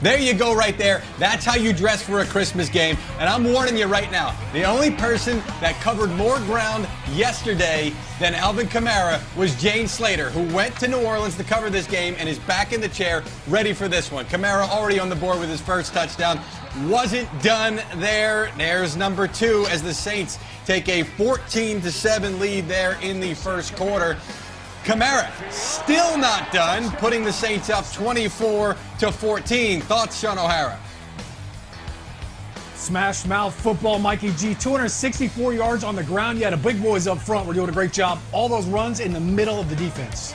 There you go right there. That's how you dress for a Christmas game. And I'm warning you right now, the only person that covered more ground yesterday than Alvin Kamara was Jane Slater, who went to New Orleans to cover this game and is back in the chair ready for this one. Kamara already on the board with his first touchdown. Wasn't done there. There's number 2 as the Saints take a 14-7 lead there in the first quarter. Kamara still not done, putting the Saints up 24-14. Thoughts, Sean O'Hara? Smash mouth football, Mikey G. 264 yards on the ground. You had a big boys up front. We're doing a great job. All those runs in the middle of the defense.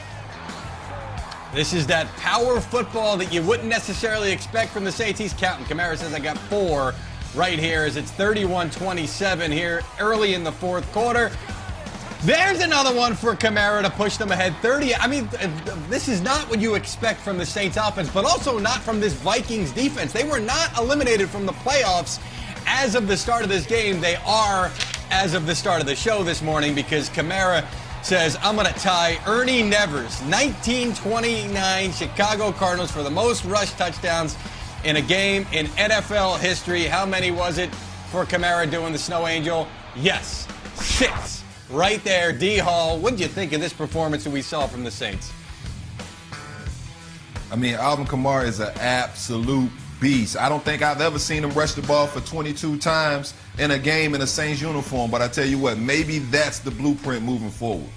This is that power football that you wouldn't necessarily expect from the Saints. He's counting. Kamara says, I got 4 right here as it's 31-27 here early in the fourth quarter. There's another one for Kamara to push them ahead 30. I mean, this is not what you expect from the Saints offense, but also not from this Vikings defense. They were not eliminated from the playoffs as of the start of this game. They are as of the start of the show this morning because Kamara says, I'm going to tie Ernie Nevers, 1929 Chicago Cardinals for the most rush touchdowns in a game in NFL history. How many was it for Kamara doing the Snow Angel? Yes, 6. Right there, D. Hall. What did you think of this performance that we saw from the Saints? I mean, Alvin Kamara is an absolute beast. I don't think I've ever seen him rush the ball for 22 times in a game in a Saints uniform, but I tell you what, maybe that's the blueprint moving forward.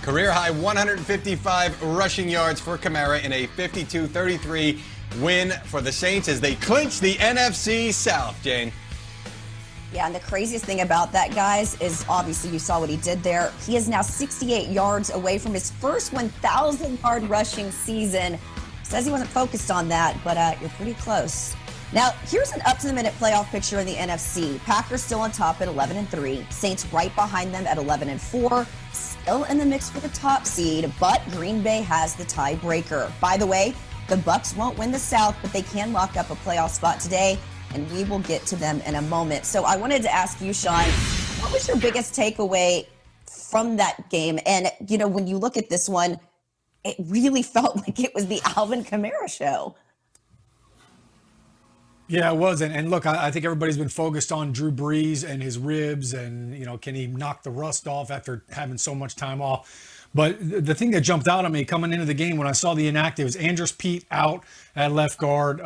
Career high 155 rushing yards for Kamara in a 52-33 win for the Saints as they clinch the NFC South, Jane. Yeah, and the craziest thing about that, guys, is obviously you saw what he did there. He is now 68 yards away from his first 1,000-yard rushing season. Says he wasn't focused on that, but you're pretty close. Now, here's an up-to-the-minute playoff picture in the NFC. Packers still on top at 11-3. Saints right behind them at 11-4. Still in the mix for the top seed, but Green Bay has the tiebreaker. By the way, the Bucs won't win the South, but they can lock up a playoff spot today, and we will get to them in a moment. So I wanted to ask you, Sean, what was your biggest takeaway from that game? And, you know, when you look at this one, it really felt like it was the Alvin Kamara show. Yeah, it was. And look, I think everybody's been focused on Drew Brees and his ribs and, you know, can he knock the rust off after having so much time off? But the thing that jumped out at me coming into the game when I saw the inactives, Andrus Peat out at left guard,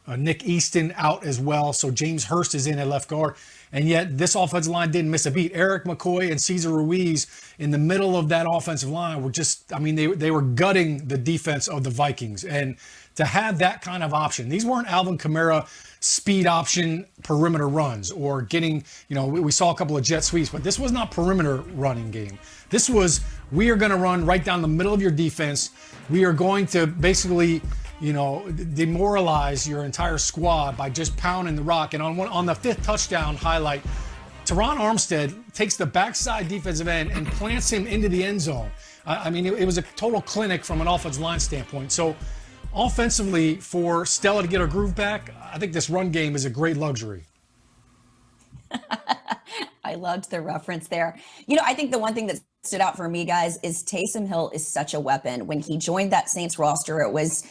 Nick Easton out as well. So James Hurst is in at left guard. And yet this offensive line didn't miss a beat. Eric McCoy and Cesar Ruiz in the middle of that offensive line were just, I mean, they were gutting the defense of the Vikings. And to have that kind of option, these weren't Alvin Kamara speed option perimeter runs or getting, you know, we saw a couple of jet sweeps, but this was not perimeter running game. This was, we are going to run right down the middle of your defense. We are going to basically, you know, demoralize your entire squad by just pounding the rock. And on the 5th touchdown highlight, Teron Armstead takes the backside defensive end and plants him into the end zone. I mean, it was a total clinic from an offensive line standpoint. So offensively, for Stella to get her groove back, I think this run game is a great luxury. I loved the reference there. You know, I think the one thing that stood out for me, guys, is Taysom Hill is such a weapon. When he joined that Saints roster, it was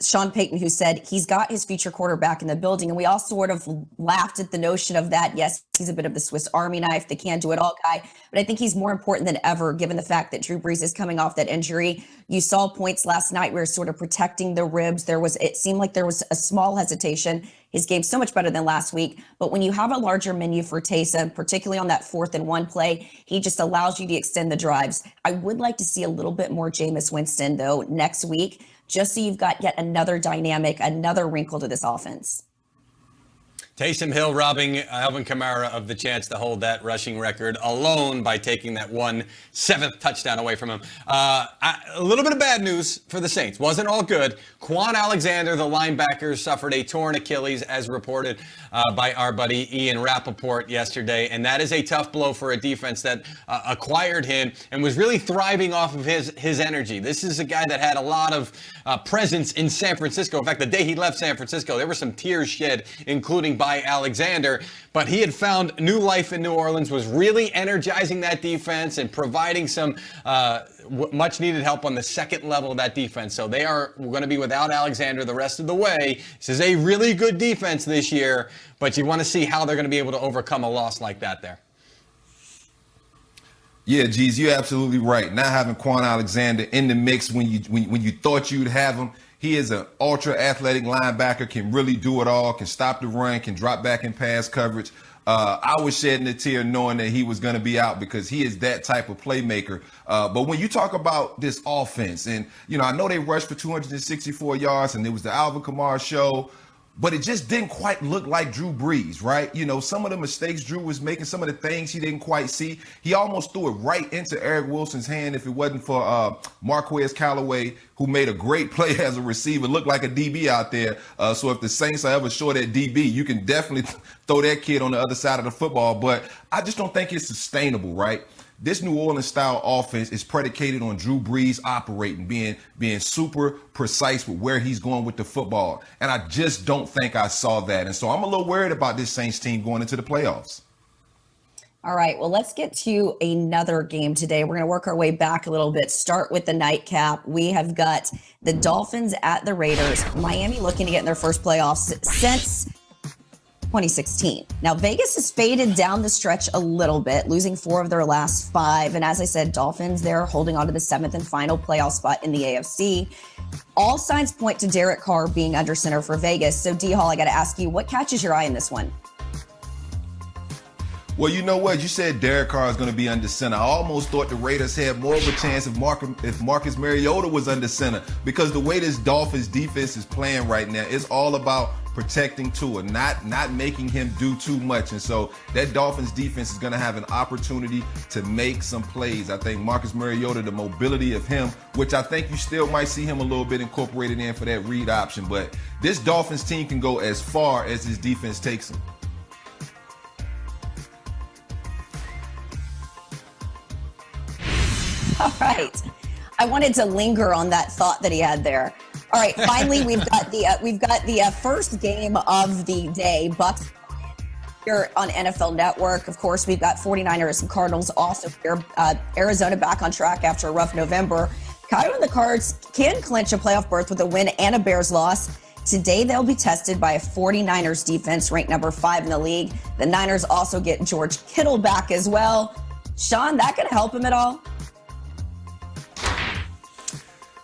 Sean Payton who said he's got his future quarterback in the building. And we all sort of laughed at the notion of that. Yes, he's a bit of the Swiss Army knife, the can-do-it-all guy. But I think he's more important than ever, given the fact that Drew Brees is coming off that injury. You saw points last night where sort of protecting the ribs. It seemed like there was a small hesitation. His game's so much better than last week. But when you have a larger menu for Taysom, particularly on that 4th and 1 play, he just allows you to extend the drives. I would like to see a little bit more Jameis Winston, though, next week, just so you've got yet another dynamic, another wrinkle to this offense. Taysom Hill robbing Alvin Kamara of the chance to hold that rushing record alone by taking that 7th touchdown away from him. A little bit of bad news for the Saints. Wasn't all good. Quan Alexander, the linebacker, suffered a torn Achilles as reported by our buddy Ian Rappaport yesterday. And that is a tough blow for a defense that acquired him and was really thriving off of his energy. This is a guy that had a lot of presence in San Francisco. In fact, the day he left San Francisco, there were some tears shed, including by Alexander, but he had found new life in New Orleans, was really energizing that defense and providing some much needed help on the second level of that defense. So they are going to be without Alexander the rest of the way. This is a really good defense this year, but you want to see how they're going to be able to overcome a loss like that there. Yeah, G's, you're absolutely right. Not having Quan Alexander in the mix when you thought you'd have him. He is an ultra athletic linebacker, can really do it all, can stop the run, can drop back in pass coverage. I was shedding a tear knowing that he was going to be out because he is that type of playmaker. But when you talk about this offense, and, I know they rushed for 264 yards and it was the Alvin Kamara show, but it just didn't quite look like Drew Brees, right? Some of the mistakes Drew was making, some of the things he didn't quite see. He almost threw it right into Eric Wilson's hand if it wasn't for Marquez Callaway, who made a great play as a receiver, looked like a DB out there. So if the Saints are ever short at DB, you can definitely throw that kid on the other side of the football. But I just don't think it's sustainable, right? This New Orleans style offense is predicated on Drew Brees operating, being super precise with where he's going with the football. And I just don't think I saw that. And so I'm a little worried about this Saints team going into the playoffs. All right, well, let's get to another game today. We're going to work our way back a little bit, start with the nightcap. We have got the Dolphins at the Raiders. Miami looking to get in their first playoffs since 2016. Now, Vegas has faded down the stretch a little bit, losing 4 of their last 5. And as I said, Dolphins, they're holding on to the 7th and final playoff spot in the AFC. All signs point to Derek Carr being under center for Vegas. So, D-Hall, I got to ask you, what catches your eye in this one? Well, you know what? You said Derek Carr is going to be under center. I almost thought the Raiders had more of a chance if Marcus Mariota was under center, because the way this Dolphins defense is playing right now, it's all about protecting Tua, not making him do too much. And so that Dolphins defense is going to have an opportunity to make some plays. I think Marcus Mariota, the mobility of him, which I think you still might see him a little bit incorporated in for that read option. But this Dolphins team can go as far as this defense takes them. All right. I wanted to linger on that thought that he had there. All right, finally, we've got the first game of the day, Bucs here on NFL Network. Of course, we've got 49ers and Cardinals also here. Arizona back on track after a rough November. Kyler and the Cards can clinch a playoff berth with a win and a Bears loss. Today, they'll be tested by a 49ers defense ranked number 5 in the league. The Niners also get George Kittle back as well. Sean, that going to help him at all?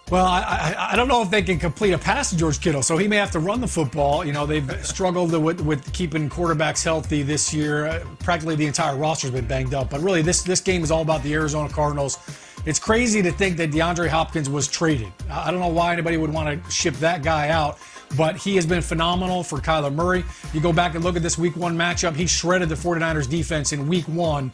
Well, I don't know if they can complete a pass to George Kittle, so he may have to run the football. They've struggled with keeping quarterbacks healthy this year. Practically the entire roster's been banged up. But really, this game is all about the Arizona Cardinals. It's crazy to think that DeAndre Hopkins was traded. I don't know why anybody would want to ship that guy out, but he has been phenomenal for Kyler Murray. You go back and look at this Week 1 matchup. He shredded the 49ers defense in Week 1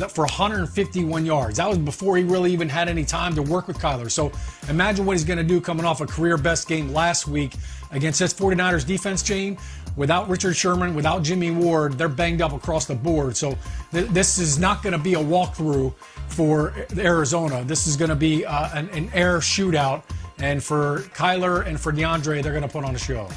for 151 yards. That was before he really even had any time to work with Kyler. So imagine what he's going to do coming off a career best game last week against this 49ers defense chain. Without Richard Sherman, without Jimmy Ward, they're banged up across the board. So this is not going to be a walkthrough for Arizona. This is going to be an air shootout. And for Kyler and for DeAndre, they're going to put on a show.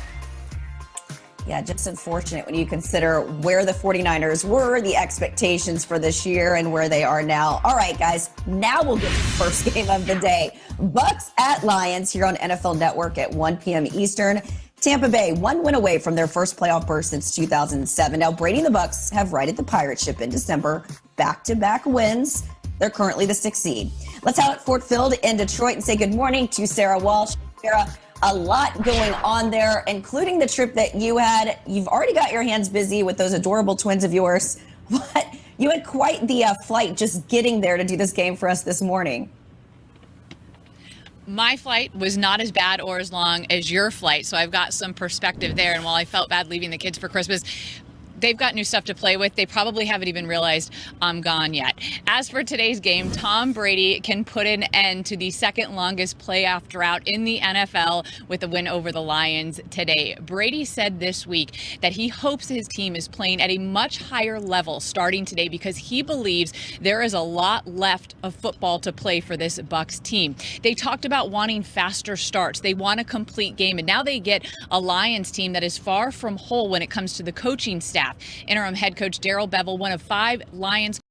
Yeah, just unfortunate when you consider where the 49ers were, the expectations for this year, and where they are now. All right, guys, now we'll get to the first game of the day. Bucs at Lions here on NFL Network at 1 p.m. Eastern. Tampa Bay, 1 win away from their first playoff berth since 2007. Now, Brady and the Bucs have righted the pirate ship in December. Back-to-back wins. They're currently the 6th seed. Let's out at Ford Field in Detroit and say good morning to Sarah Walsh. Sarah, a lot going on there, including the trip that you had. You've already got your hands busy with those adorable twins of yours, but you had quite the flight just getting there to do this game for us this morning. My flight was not as bad or as long as your flight, so I've got some perspective there. And while I felt bad leaving the kids for Christmas, they've got new stuff to play with. They probably haven't even realized I'm gone yet. As for today's game, Tom Brady can put an end to the second longest playoff drought in the NFL with a win over the Lions today. Brady said this week that he hopes his team is playing at a much higher level starting today because he believes there is a lot left of football to play for this Bucs team. They talked about wanting faster starts. They want a complete game, and now they get a Lions team that is far from whole when it comes to the coaching staff. Interim head coach Darrell Bevell, one of 5 Lions